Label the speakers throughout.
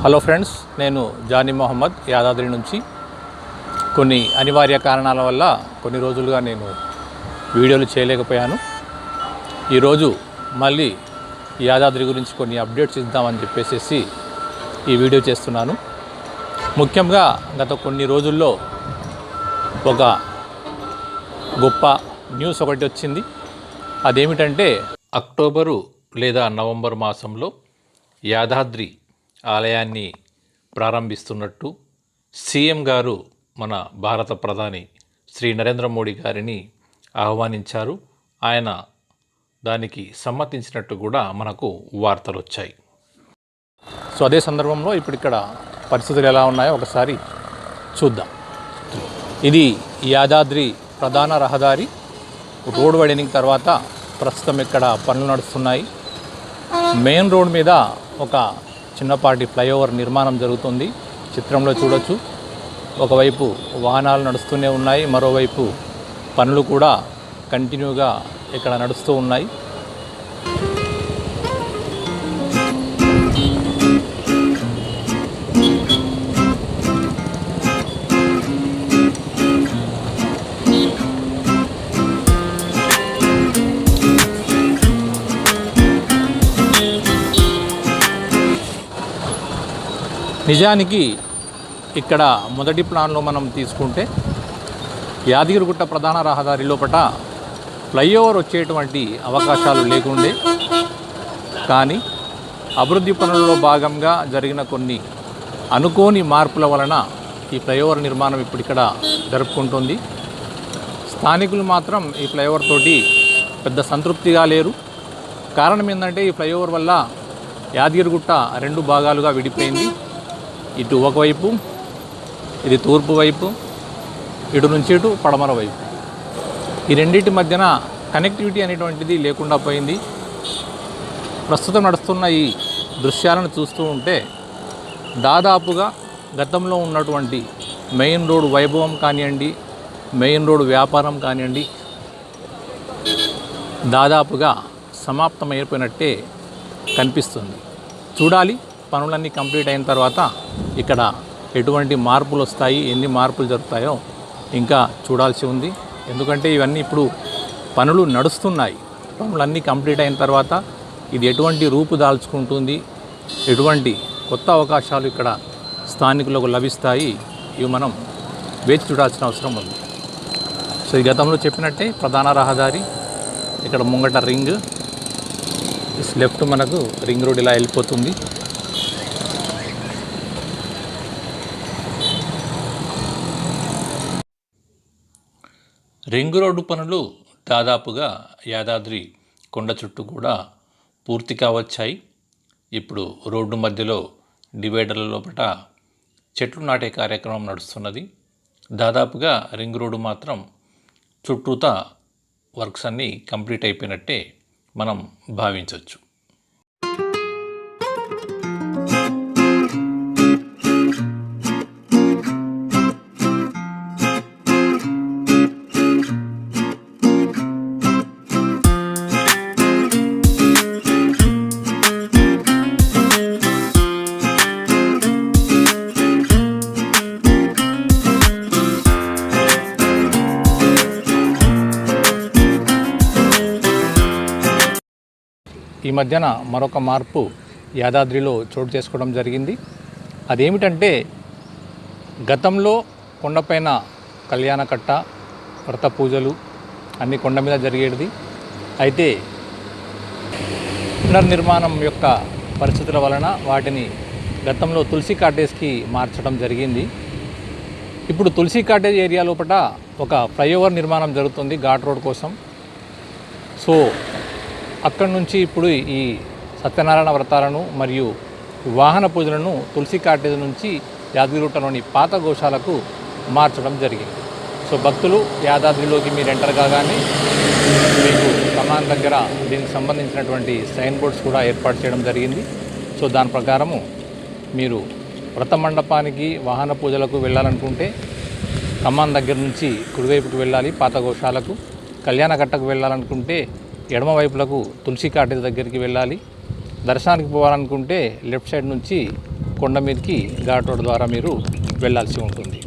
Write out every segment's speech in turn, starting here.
Speaker 1: Hello friends, నేను Johnny Mohammed Yadadri నుంచి. కొన్ని అనివార్య కారణాల వల్ల కొన్ని రోజులుగా నేను వీడియోలు చేయలేకపోయాను. ఈరోజు మళ్ళీ యాదాద్రి గురించి కొన్ని అప్డేట్స్ ఇద్దామని చెప్పేసి ఈ వీడియో చేస్తున్నాను. ముఖ్యంగా గత కొన్ని రోజుల్లో ఒక గొప్ప న్యూస్ ఒకటి వచ్చింది. అదేమిటంటే అక్టోబరు లేదా నవంబర్ మాసంలో యాదాద్రి ఆలయాన్ని ప్రారంభిస్తున్నట్టు సీఎం గారు మన భారత ప్రధాని శ్రీ నరేంద్ర మోడీ గారిని ఆహ్వానించారు. ఆయన దానికి సమ్మతించినట్టు కూడా మనకు వార్తలు వచ్చాయి. సో అదే సందర్భంలో ఇప్పుడు ఇక్కడ పరిస్థితులు ఎలా ఉన్నాయో ఒకసారి చూద్దాం. ఇది యాదాద్రి ప్రధాన రహదారి. రోడ్ వైడనింగ్ తర్వాత ప్రస్తుతం ఇక్కడ పనులు నడుస్తున్నాయి. మెయిన్ రోడ్ మీద ఒక చిన్నపాటి ఫ్లైఓవర్ నిర్మాణం జరుగుతుంది. చిత్రంలో చూడొచ్చు. ఒకవైపు వాహనాలు నడుస్తూనే ఉన్నాయి, మరోవైపు పనులు కూడా కంటిన్యూగా ఇక్కడ నడుస్తూ ఉన్నాయి. నిజానికి ఇక్కడ మొదటి ప్లాన్లో మనం తీసుకుంటే యాదగిరిగుట్ట ప్రధాన రహదారి లోపల ఫ్లైఓవర్ వచ్చేటువంటి అవకాశాలు లేకుండే, కానీ అభివృద్ధి పనులలో భాగంగా జరిగిన కొన్ని అనుకోని మార్పుల వలన ఈ ఫ్లైఓవర్ నిర్మాణం ఇప్పుడు ఇక్కడ జరుపుకుంటుంది. స్థానికులు మాత్రం ఈ ఫ్లైఓవర్ తోటి పెద్ద సంతృప్తిగా లేరు. కారణం ఏంటంటే ఈ ఫ్లైఓవర్ వల్ల యాదగిరిగుట్ట రెండు భాగాలుగా విడిపోయింది. ఇటు ఒకవైపు, ఇది తూర్పు వైపు, ఇటు నుంచి ఇటు పడమర వైపు. ఈ రెండింటి మధ్యన కనెక్టివిటీ అనేటువంటిది లేకుండా పోయింది. ప్రస్తుతం నడుస్తున్న ఈ దృశ్యాలను చూస్తూ ఉంటే దాదాపుగా గతంలో ఉన్నటువంటి మెయిన్ రోడ్ వైభవం కానివ్వండి, మెయిన్ రోడ్ వ్యాపారం కానివ్వండి, దాదాపుగా సమాప్తమైపోయినట్టే కనిపిస్తుంది. చూడాలి, పనులన్నీ కంప్లీట్ అయిన తర్వాత ఇక్కడ ఎటువంటి మార్పులు వస్తాయి, ఎన్ని మార్పులు జరుగుతాయో ఇంకా చూడాల్సి ఉంది. ఎందుకంటే ఇవన్నీ ఇప్పుడు పనులు నడుస్తున్నాయి. పనులన్నీ కంప్లీట్ అయిన తర్వాత ఇది ఎటువంటి రూపు దాల్చుకుంటుంది, ఎటువంటి కొత్త అవకాశాలు ఇక్కడ స్థానికులకు లభిస్తాయి, ఇవి మనం వేచి చూడాల్సిన అవసరం ఉంది. సో ఈ గతంలో చెప్పినట్టే ప్రధాన రహదారి, ఇక్కడ ముంగట రింగ్, లెఫ్ట్ మనకు రింగ్ రోడ్ ఇలా వెళ్ళిపోతుంది. రింగ్ రోడ్డు పనులు దాదాపుగా యాదాద్రి కొండ చుట్టూ కూడా పూర్తి కావచ్చాయి. ఇప్పుడు రోడ్డు మధ్యలో డివైడర్ల లోపల చెట్లు నాటే కార్యక్రమం నడుస్తున్నది. దాదాపుగా రింగ్ రోడ్డు మాత్రం చుట్టూతా వర్క్స్ అన్నీ కంప్లీట్ అయిపోయినట్టే మనం భావించవచ్చు. ఈ మధ్యన మరొక మార్పు యాదాద్రిలో చోటు చేసుకోవడం జరిగింది. అదేమిటంటే గతంలో కొండపైన కళ్యాణకట్ట, వ్రత పూజలు అన్నీ కొండ మీద జరిగేది. అయితే పునర్నిర్మాణం యొక్క పరిస్థితుల వలన వాటిని గతంలో TulasiCottege మార్చడం జరిగింది. ఇప్పుడు TulasiCottege ఏరియా లోపల ఒక ఫ్లైఓవర్ నిర్మాణం జరుగుతుంది ఘాట్ రోడ్ కోసం. సో అక్కడి నుంచి ఇప్పుడు ఈ సత్యనారాయణ వ్రతాలను మరియు వాహన పూజలను TulasiCottege నుంచి యాదగిరిగుట్టలోని పాత గోశాలకు మార్చడం జరిగింది. సో భక్తులు యాదాద్రిలోకి మీరు ఎంటర్ కాగానే మీకు కమాన్ దగ్గర దీనికి సంబంధించినటువంటి సైన్ బోర్డ్స్ కూడా ఏర్పాటు చేయడం జరిగింది. సో దాని ప్రకారము మీరు వ్రత మండపానికి వాహన పూజలకు వెళ్ళాలనుకుంటే కమాన్ దగ్గర నుంచి కుడివైపుకి వెళ్ళాలి పాత గోశాలకు. కళ్యాణకట్టకు వెళ్ళాలనుకుంటే ఎడమ వైపులకు TulasiCottege దగ్గరికి వెళ్ళాలి. దర్శనానికి పోవాలనుకుంటే లెఫ్ట్ సైడ్ నుంచి కొండ మీదకి ఘాట్ రోడ్ ద్వారా మీరు వెళ్ళాల్సి ఉంటుంది.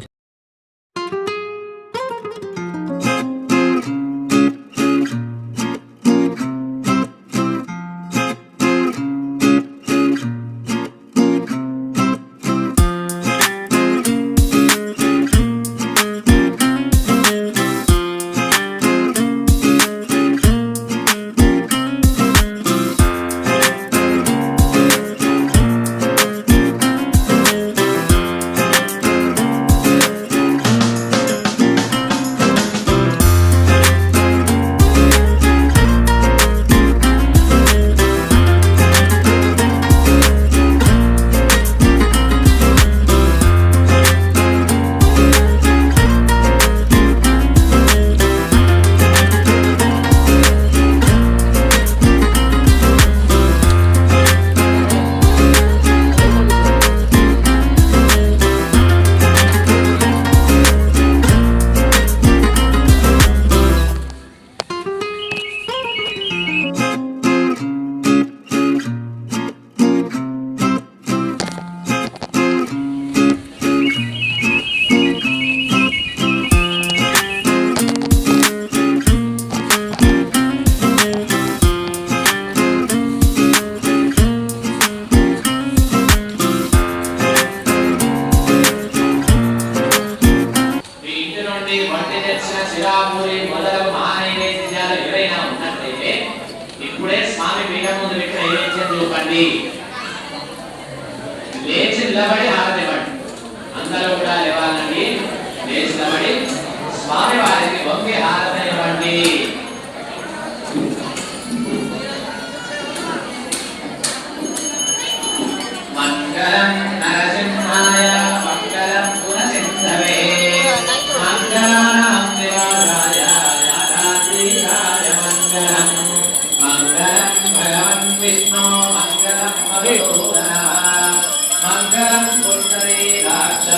Speaker 2: లేచి నిలబడి హారతి ఇవ్వండి. అందరూ కూడా లేవాలండి. లేచి నిలబడి స్వామి వారికి వంగి హారతి ఇవ్వండి. మంగళం నరసింహాయ మంగళం గుణసింధవే మంగళానాం దేవాయ యాదాద్రీయాయ మంగళం మంగళం భగవన్ విష్ణు మంగళం మధుసూదన మంగళం పుండరీకాక్ష.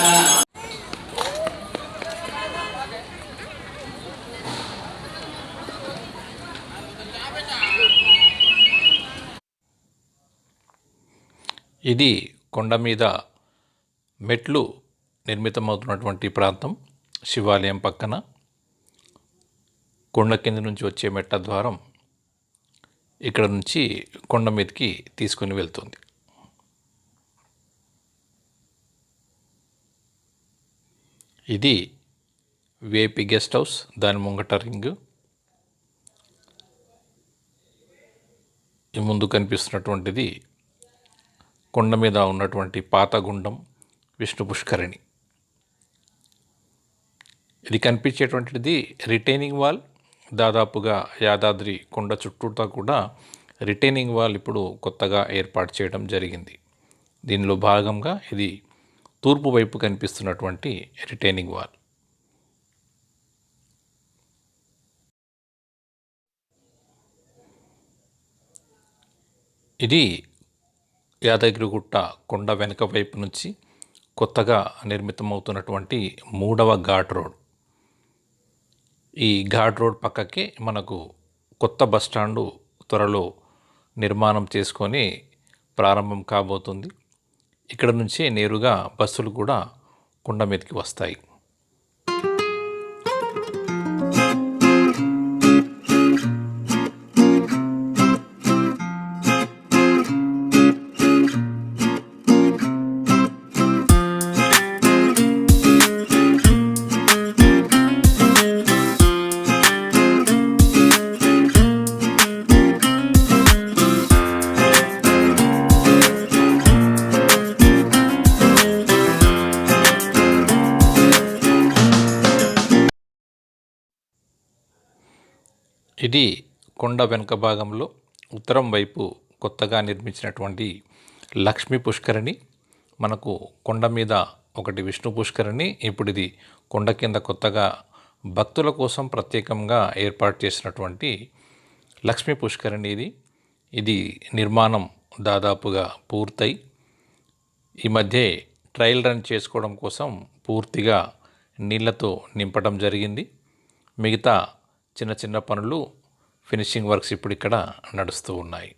Speaker 1: ఇది కొండ మీద మెట్లు నిర్మితమవుతున్నటువంటి ప్రాంతం. శివాలయం పక్కన కొండ కింద నుంచి వచ్చే మెట్ల ద్వారం ఇక్కడ నుంచి కొండ మీదకి తీసుకుని వెళ్తుంది. ఇది వేపి గెస్ట్ హౌస్, దాని ముంగట రింగ్. ఈ ముందు కనిపిస్తున్నటువంటిది కొండ మీద ఉన్నటువంటి పాతగుండం విష్ణు పుష్కరిణి. ఇది కనిపించేటువంటిది రిటైనింగ్ వాల్. దాదాపుగా యాదాద్రి కొండ చుట్టూతా కూడా రిటైనింగ్ వాల్ ఇప్పుడు కొత్తగా ఏర్పాటు చేయడం జరిగింది. దీనిలో భాగంగా ఇది తూర్పు వైపు కనిపిస్తున్నటువంటి రిటైనింగ్ వాల్. ఇది యాదగిరిగుట్ట కొండ వెనుక వైపు నుంచి కొత్తగా నిర్మితమవుతున్నటువంటి 3వ ఘాట్ రోడ్. ఈ ఘాట్ రోడ్ పక్కకే మనకు కొత్త బస్టాండు త్వరలో నిర్మాణం చేసుకొని ప్రారంభం కాబోతుంది. ఇక్కడ నుంచే నేరుగా బస్సులు కూడా కొండ మీదకి వస్తాయి. ఇది కొండ వెనుక భాగంలో ఉత్తరం వైపు కొత్తగా నిర్మించినటువంటి లక్ష్మీ పుష్కరిణి. మనకు కొండ మీద ఒకటి విష్ణు పుష్కరిణి, ఇప్పుడు ఇది కొండ కింద కొత్తగా భక్తుల కోసం ప్రత్యేకంగా ఏర్పాటు చేసినటువంటి లక్ష్మీ పుష్కరిణి. ఇది నిర్మాణం దాదాపుగా పూర్తయి ఈ మధ్య ట్రయల్ రన్ చేసుకోవడం కోసం పూర్తిగా నీళ్లతో నింపడం జరిగింది. మిగతా చిన్న చిన్న పనులు, ఫినిషింగ్ వర్క్స్ ఇప్పుడు ఇక్కడ నడుస్తూ ఉన్నాయి.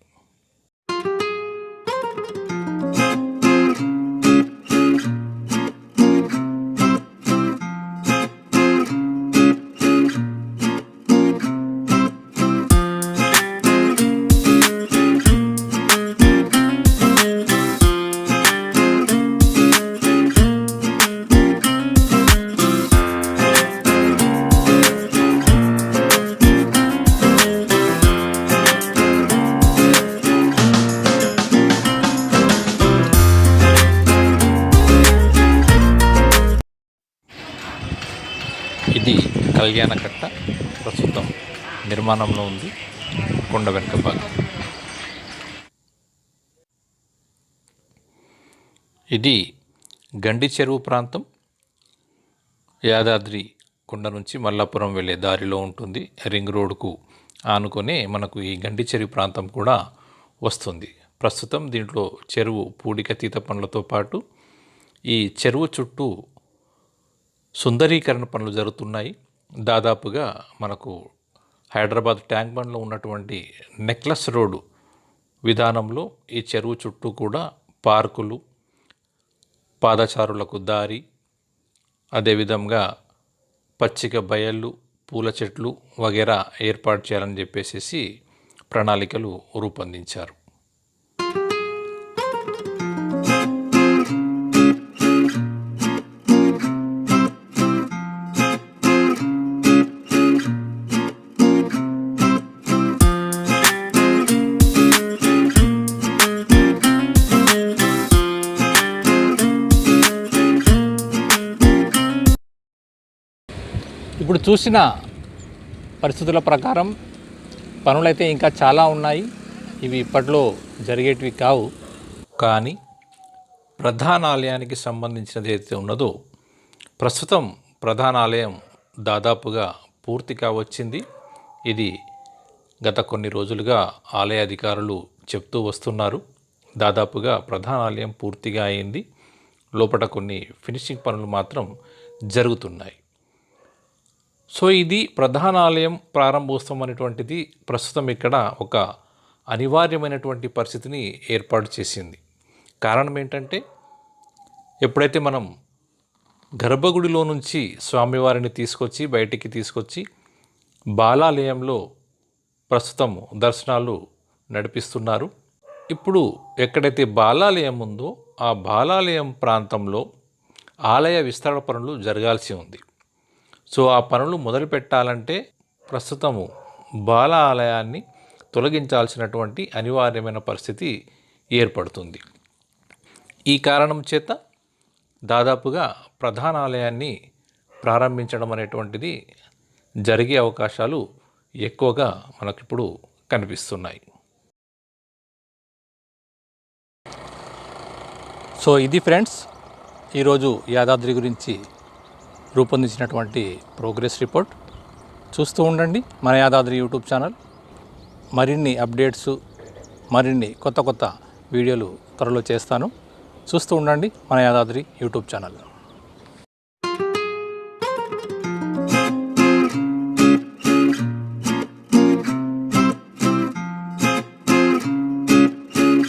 Speaker 1: కళ్యాణకట్ట ప్రస్తుతం నిర్మాణంలో ఉంది. కొండ వెనుక భాగం ఇది గండి చెరువు ప్రాంతం. యాదాద్రి కొండ నుంచి మల్లాపురం వెళ్ళే దారిలో ఉంటుంది. రింగ్ రోడ్కు ఆనుకొనే మనకు ఈ గండి చెరువు ప్రాంతం కూడా వస్తుంది. ప్రస్తుతం దీంట్లో చెరువు పూడికతీత పనులతో పాటు ఈ చెరువు చుట్టూ సుందరీకరణ పనులు జరుగుతున్నాయి. దాదాపుగా మనకు హైదరాబాద్ ట్యాంక్ బండ్లో ఉన్నటువంటి నెక్లెస్ రోడ్డు విధానంలో ఈ చెరువు చుట్టూ కూడా పార్కులు, పాదచారులకు దారి, అదేవిధంగా పచ్చిక బయళ్ళు, పూల చెట్లు వగేరా ఏర్పాటు చేయాలని చెప్పేసి ప్రణాళికలు రూపొందించారు. ఇప్పుడు చూసిన పరిస్థితుల ప్రకారం పనులైతే ఇంకా చాలా ఉన్నాయి. ఇవి ఇప్పట్లో జరిగేటివి కావు. కానీ ప్రధాన ఆలయానికి సంబంధించినది ఏదైతే ఉన్నదో ప్రస్తుతం ప్రధాన ఆలయం దాదాపుగా పూర్తిగా వచ్చింది. ఇది గత కొన్ని రోజులుగా ఆలయ అధికారులు చెప్తూ వస్తున్నారు. దాదాపుగా ప్రధాన ఆలయం పూర్తిగా అయింది. లోపల కొన్ని ఫినిషింగ్ పనులు మాత్రం జరుగుతున్నాయి. సో ఇది ప్రధాన ఆలయం ప్రారంభోత్సవం అనేటువంటిది ప్రస్తుతం ఇక్కడ ఒక అనివార్యమైనటువంటి పరిస్థితిని ఏర్పాటు చేసింది. కారణం ఏంటంటే ఎప్పుడైతే మనం గర్భగుడిలో నుంచి స్వామివారిని బయటికి తీసుకొచ్చి బాలాలయంలో ప్రస్తుతం దర్శనాలు నడిపిస్తున్నారు. ఇప్పుడు ఎక్కడైతే బాలాలయం ఉందో ఆ బాలాలయం ప్రాంతంలో ఆలయ విస్తరణ పనులు జరగాల్సి ఉంది. సో ఆ పనులు మొదలు పెట్టాలంటే ప్రస్తుతము బాల ఆలయాన్ని తొలగించాల్సినటువంటి అనివార్యమైన పరిస్థితి ఏర్పడుతుంది. ఈ కారణం చేత దాదాపుగా ప్రధాన ఆలయాన్ని ప్రారంభించడం అనేటువంటిది జరిగే అవకాశాలు ఎక్కువగా మనకిప్పుడు కనిపిస్తున్నాయి. సో ఇది ఫ్రెండ్స్ ఈరోజు యాదాద్రి గురించి రూపొందించినటువంటి ప్రోగ్రెస్ రిపోర్ట్. చూస్తూ ఉండండి మన యాదాద్రి యూట్యూబ్ ఛానల్. మరిన్ని అప్డేట్స్, మరిన్ని కొత్త వీడియోలు త్వరలో చేస్తాను. చూస్తూ ఉండండి మన యాదాద్రి యూట్యూబ్ ఛానల్.